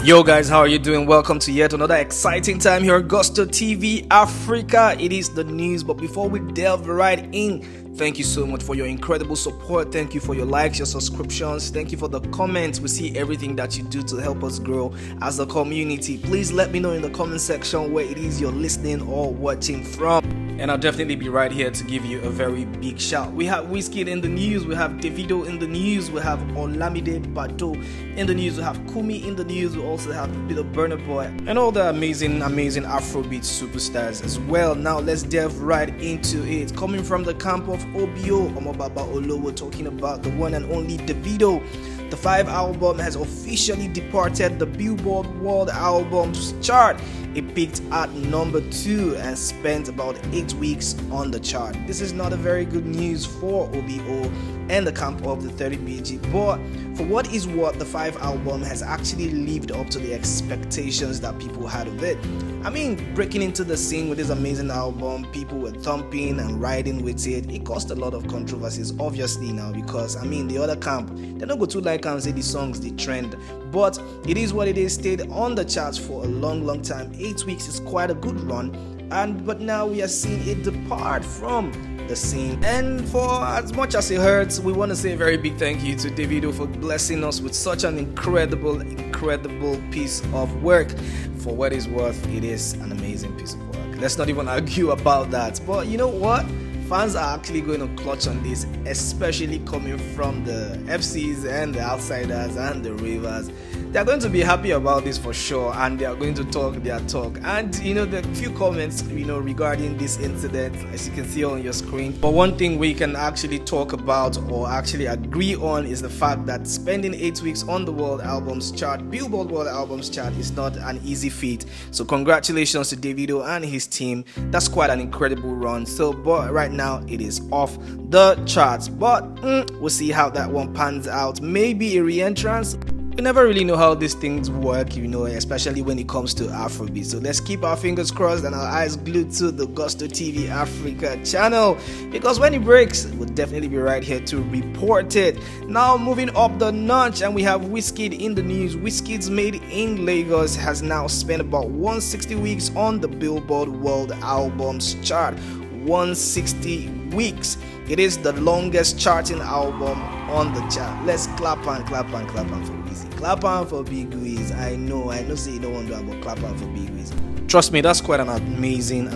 Yo guys, how are you doing? Welcome to yet another exciting time here on Gusto TV Africa. It is the news, but before we delve right in, thank you so much for your incredible support. Thank you for your likes, your subscriptions. Thank you for the comments. We see everything that you do to help us grow as a community. Please let me know in the comment section where it is you're listening or watching from. And I'll definitely be right here to give you a very big shout. We have WIZKID in the news, we have Davido in the news, we have Olamide in the news, we have Kumi in the news, we also have a bit of Burna Boy and all the amazing Afrobeat superstars as well. Now let's delve right into it. Coming from the camp of OBO, Omobaba Olowo, talking about the one and only Davido. The 5 album has officially departed the Billboard World Albums chart. It peaked at number 2 and spent about 8 weeks on the chart. This is not a very good news for OBO and the camp of the 30BG, but for what is what, the 5 album has actually lived up to the expectations that people had of it. I mean, breaking into the scene with this amazing album, people were thumping and riding with it. It caused a lot of controversies, obviously now, because I mean, the other camp, they're not going to like and say the songs, the trend, but it is what it is. Stayed on the charts for a long time. 8 weeks is quite a good run, but now we are seeing it depart from the scene. And for as much as it hurts, we want to say a very big thank you to Davido for blessing us with such an incredible piece of work. For what it's worth, it is an amazing piece of work. Let's not even argue about that. But you know what? Fans are actually going to clutch on this, especially coming from the FCs and the outsiders and the ravers. They are going to be happy about this for sure, and they are going to talk their talk. And you know, the few comments regarding this incident, as you can see on your screen. But one thing we can actually talk about or actually agree on is the fact that spending 8 weeks on the World Albums chart, Billboard World Albums chart, is not an easy feat. So congratulations to Davido and his team. That's quite an incredible run. So, but right now it is off the charts. But we'll see how that one pans out. Maybe a re-entrance. We never really know how these things work, especially when it comes to Afrobeat. So let's keep our fingers crossed and our eyes glued to the Gusto TV Africa channel, because when it breaks, we'll definitely be right here to report it. Now moving up the notch, and we have WIZKID in the news. WIZKID'S Made in Lagos has now spent about 160 weeks on the Billboard World Albums chart. 160 weeks. It is the longest charting album on the chart. Let's clap and for Wiz. Clap on for Big Wiz. I know say you don't want to do it, but clap on for Big Wiz. Trust me, that's quite an amazing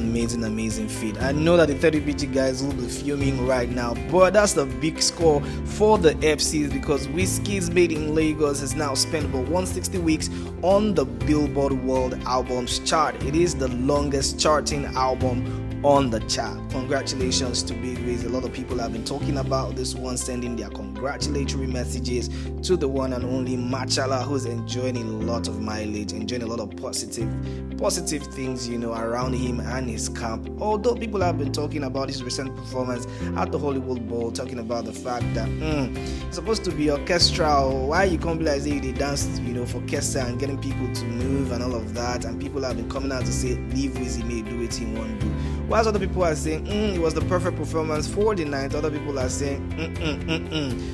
feat. I know that the 30BG guys will be fuming right now, but that's the big score for the FCs, because WIZKID'S Made in Lagos has now spent about 160 weeks on the Billboard World Albums chart. It is the longest charting album on the chart. Congratulations to Big Wiz. A lot of people have been talking about this one, sending their congratulatory messages to the one and only Machala, who's enjoying a lot of mileage, enjoying a lot of positive things around him and his camp. Although people have been talking about his recent performance at the Hollywood Bowl, talking about the fact that it's supposed to be orchestral. Why you can't be like say they dance for orchestra and getting people to move and all of that, and people have been coming out to say leave Wizzy, may do it he won't do. Whilst other people are saying it was the perfect performance for the night, other people are saying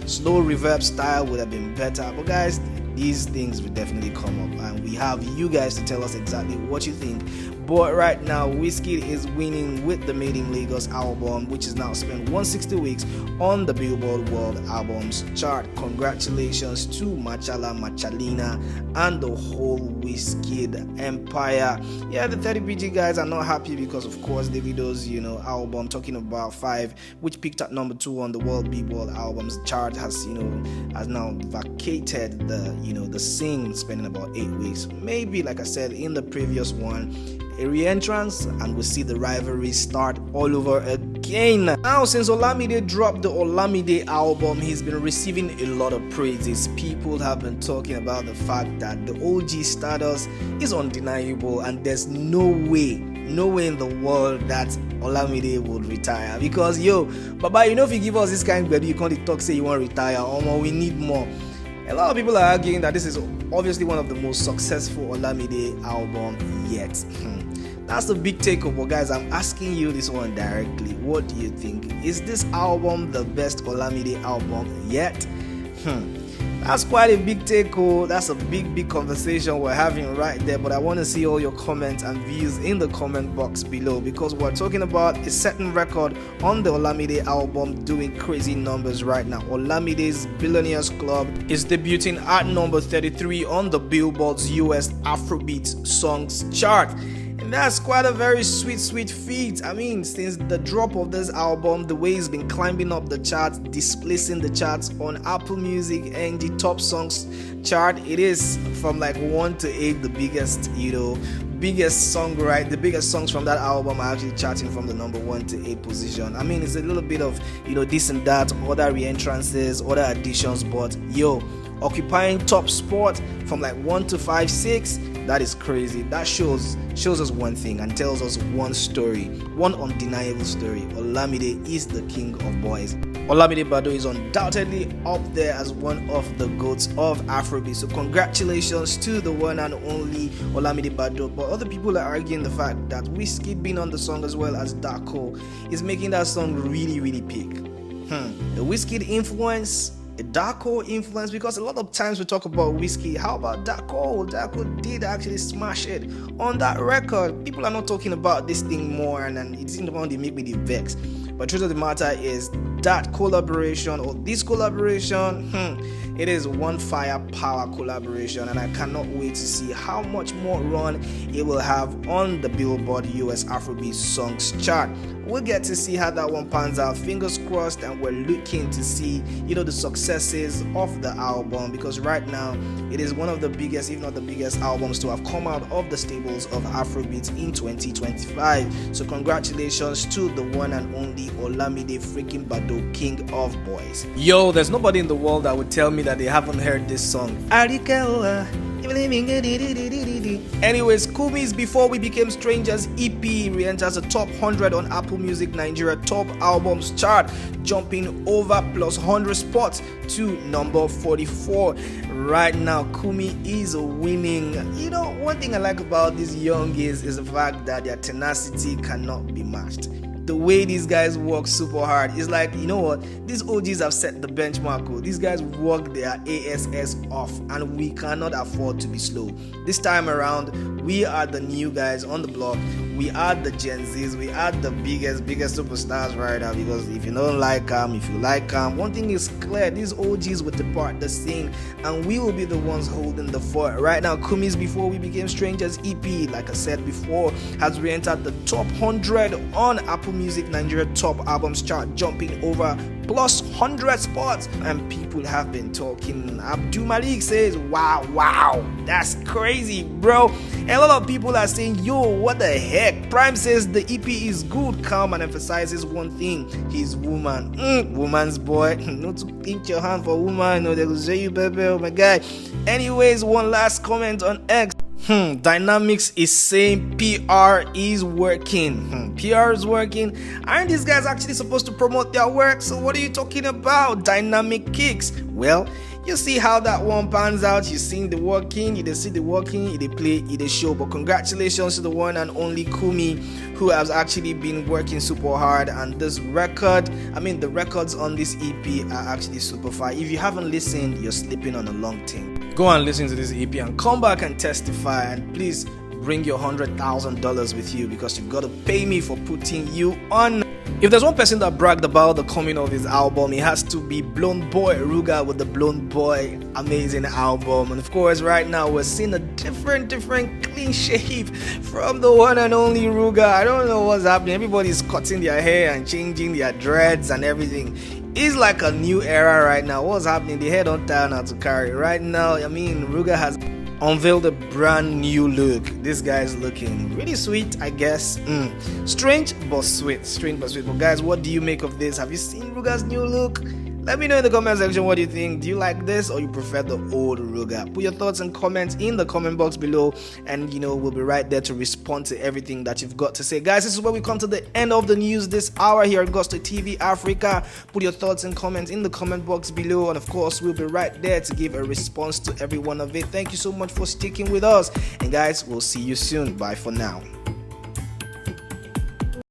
slow reverb style would have been better. But guys, these things will definitely come up, and we have you guys to tell us exactly what you think. But right now, WIZKID is winning with the Made in Lagos album, which is now spent 160 weeks on the Billboard World Albums chart. Congratulations to Machalina, and the whole WIZKID empire. Yeah, the 30BG guys are not happy because, of course, Davido's album, talking about 5, which peaked at number 2 on the World Billboard Albums chart, has now vacated the scene, spending about 8 weeks. Maybe, like I said in the previous one, a re-entrance, and we'll see the rivalry start all over again. Now, since Olamide dropped the Olamide album, he's been receiving a lot of praises. People have been talking about the fact that the OG status is undeniable, and there's no way in the world that Olamide would retire. Because Baba, if you give us this kind of baby, you can't talk say you want to retire, or we need more. A lot of people are arguing that this is obviously one of the most successful Olamide album yet. That's the big takeover, guys. I'm asking you this one directly. What do you think? Is this album the best Olamide album yet? That's quite a big take, oh. That's a big conversation we're having right there. But I want to see all your comments and views in the comment box below, because we're talking about a certain record on the Olamide album doing crazy numbers right now. Olamide's Billionaires Club is debuting at number 33 on the Billboard's US Afrobeat Songs chart. And that's quite a very sweet feat. I mean, since the drop of this album, the way it's been climbing up the charts, displacing the charts on Apple Music and the top songs chart, it is from like 1 to 8 the biggest, biggest song, right? The biggest songs from that album are actually charting from the number 1 to 8 position. I mean, it's a little bit of, this and that, other re-entrances, other additions, but occupying top spot from like 1 to 5, 6. That is crazy. That shows us one thing and tells us one story, one undeniable story. Olamide is the king of boys. Olamide Baddo is undoubtedly up there as one of the goats of Afrobeat. So congratulations to the one and only Olamide Baddo. But other people are arguing the fact that WIZKID being on the song as well as Darko is making that song really peak. The WIZKID influence, a Darko influence, because a lot of times we talk about WIZKID. How about Darko? Darko did actually smash it on that record. People are not talking about this thing more, and it didn't want to make me the vex. But truth of the matter is that collaboration, or this collaboration, it is one firepower collaboration, and I cannot wait to see how much more run it will have on the Billboard US Afrobeat Songs chart. We'll get to see how that one pans out. Fingers crossed, and we're looking to see, the successes of the album, because right now it is one of the biggest, if not the biggest, albums to have come out of the stables of Afrobeat in 2025. So congratulations to the one and only Olamide freaking Baddo, king of boys. Yo, there's nobody in the world that would tell me that they haven't heard this song. Anyways, Kumi's Before We Became Strangers EP re-enters the top 100 on Apple Music Nigeria Top Albums chart, jumping over plus 100 spots to number 44. Right now, Kumi is winning. One thing I like about these young guys is the fact that their tenacity cannot be matched. The way these guys work super hard is like, these OGs have set the benchmark. These guys work their ASS off, and we cannot afford to be slow. This time around, we are the new guys on the block. We are the Gen Zs. We are the biggest superstars right now, because if you don't like them, if you like them, one thing is clear, these OGs will depart the scene, and we will be the ones holding the fort. Right now, Kumi's Before We Became Strangers EP, like I said before, has re-entered the top 100 on Apple Music Nigeria Top Albums chart, jumping over plus 100 spots, and people have been talking. Abdul Malik says, wow, that's crazy, bro. And a lot of people are saying, yo, what the heck. Prime says the EP is good, calm, and emphasizes one thing: he's woman. Woman's boy. Not to pinch your hand for woman, no, they will say you, baby, oh my guy. Anyways, one last comment on X. Dynamics is saying PR is working. PR is working. Aren't these guys actually supposed to promote their work? So what are you talking about? Dynamic kicks. Well, you see how that one pans out. You see the working, you see the working, you play, you show. But congratulations to the one and only Kumi, who has actually been working super hard. And this record, the records on this EP are actually super fire. If you haven't listened, you're sleeping on a long thing. Go and listen to this EP and come back and testify, and please bring your $100,000 with you, because you've got to pay me for putting you on. If there's one person that bragged about the coming of his album, it has to be Blown Boy Ruga with the Blown Boy amazing album. And of course, right now we're seeing a different clean shave from the one and only Ruga. I don't know what's happening. Everybody's cutting their hair and changing their dreads and everything. It's like a new era right now. What's happening? The hair don't tell now to carry. Right now, Ruga has unveiled a brand new look. This guy's looking really sweet, I guess. Strange but sweet. But guys, what do you make of this? Have you seen Ruga's new look? Let me know in the comment section what you think. Do you like this, or you prefer the old Ruga? Put your thoughts and comments in the comment box below, and we'll be right there to respond to everything that you've got to say. Guys, this is where we come to the end of the news this hour here at Gusto TV Africa. Put your thoughts and comments in the comment box below, and of course we'll be right there to give a response to every one of it. Thank you so much for sticking with us, and guys, we'll see you soon. Bye for now.